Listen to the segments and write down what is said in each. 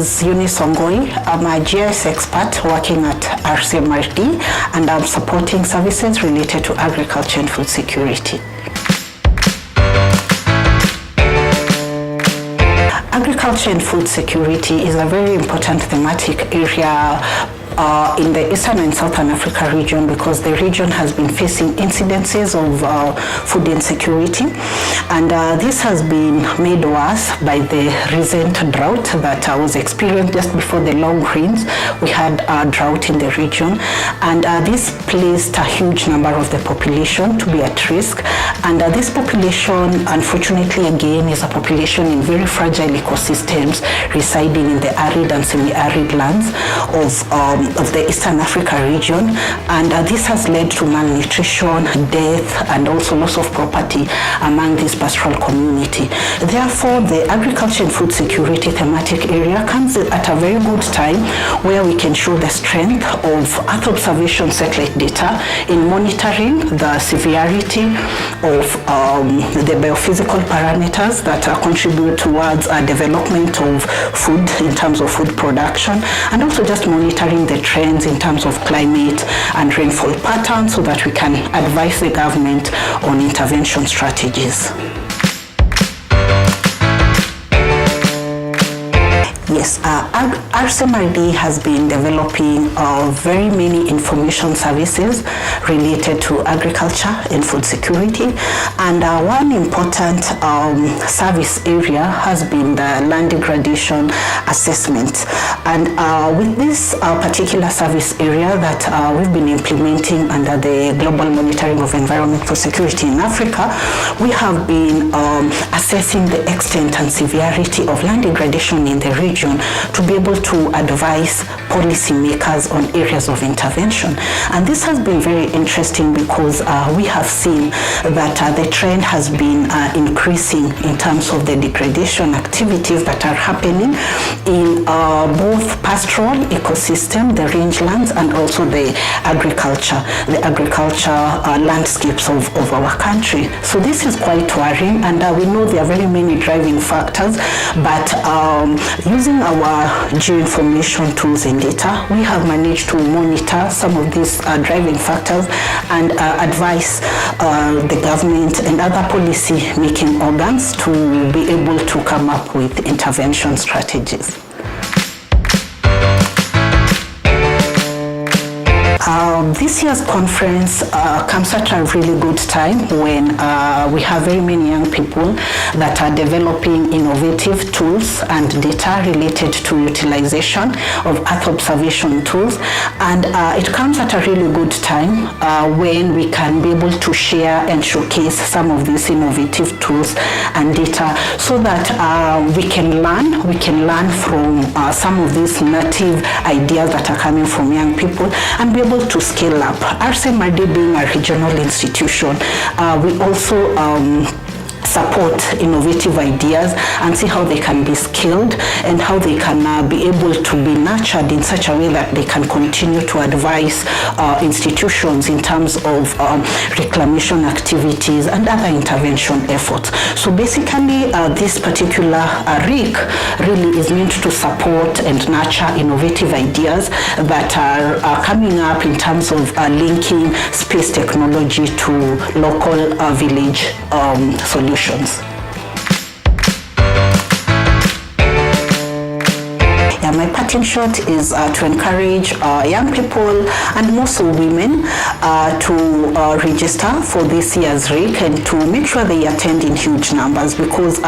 is Eunice Ongoi. I'm a GIS expert working at RIC and I'm supporting services related to agriculture and food security. Agriculture and food security is a very important thematic area in the Eastern and Southern Africa region, because the region has been facing incidences of food insecurity, and this has been made worse by the recent drought that was experienced just before the long rains. We had a drought in the region, and this placed a huge number of the population to be at risk, and this population, unfortunately, again, is a population in very fragile ecosystems residing in the arid and semi-arid lands of the Eastern Africa region, and this has led to malnutrition, death, and also loss of property among this pastoral community. Therefore, the agriculture and food security thematic area comes at a very good time where we can show the strength of Earth observation satellite data in monitoring the severity of the biophysical parameters that contribute towards development of food in terms of food production, and also just monitoring the trends in terms of climate and rainfall patterns so that we can advise the government on intervention strategies. Yes, RIC has been developing very many information services related to agriculture and food security, and one important service area has been the land degradation assessment. And with this particular service area that we've been implementing under the Global Monitoring of Environmental Security in Africa, we have been assessing the extent and severity of land degradation in the region to be able to advise policymakers on areas of intervention. And this has been very interesting because we have seen that the trend has been increasing in terms of the degradation activities that are happening in both pastoral ecosystem, the rangelands, and also the agriculture landscapes of our country. So this is quite worrying, and we know there are very many driving factors, but using our geoinformation tools and data, we have managed to monitor some of these driving factors and advise the government and other policy making organs to be able to come up with intervention strategies. This year's conference comes at a really good time when we have very many young people that are developing innovative tools and data related to utilization of Earth observation tools, and it comes at a really good time when we can be able to share and showcase some of these innovative tools and data so that we can learn from some of these native ideas that are coming from young people and be able to scale up. RIC being a regional institution, we also support innovative ideas and see how they can be scaled and how they can be able to be nurtured in such a way that they can continue to advise institutions in terms of reclamation activities and other intervention efforts. So basically, this particular RIC really is meant to support and nurture innovative ideas that are coming up in terms of linking space technology to local village solutions. My parting shot is to encourage young people and more so women to register for this year's RIC and to make sure they attend in huge numbers, because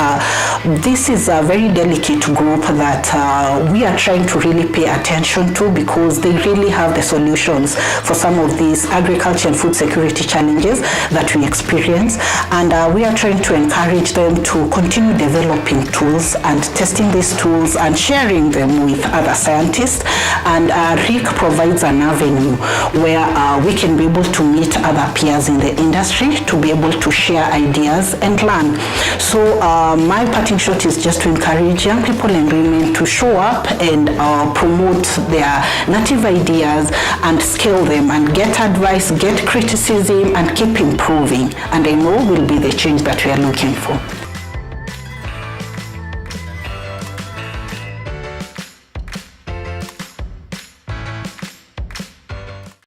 this is a very delicate group that we are trying to really pay attention to, because they really have the solutions for some of these agriculture and food security challenges that we experience, and we are trying to encourage them to continue developing tools and testing these tools and sharing them with other scientists. And RIC provides an avenue where we can be able to meet other peers in the industry to be able to share ideas and learn. So my parting shot is just to encourage young people and women to show up and promote their native ideas and scale them and get advice, get criticism, and keep improving. And I know will be the change that we are looking for.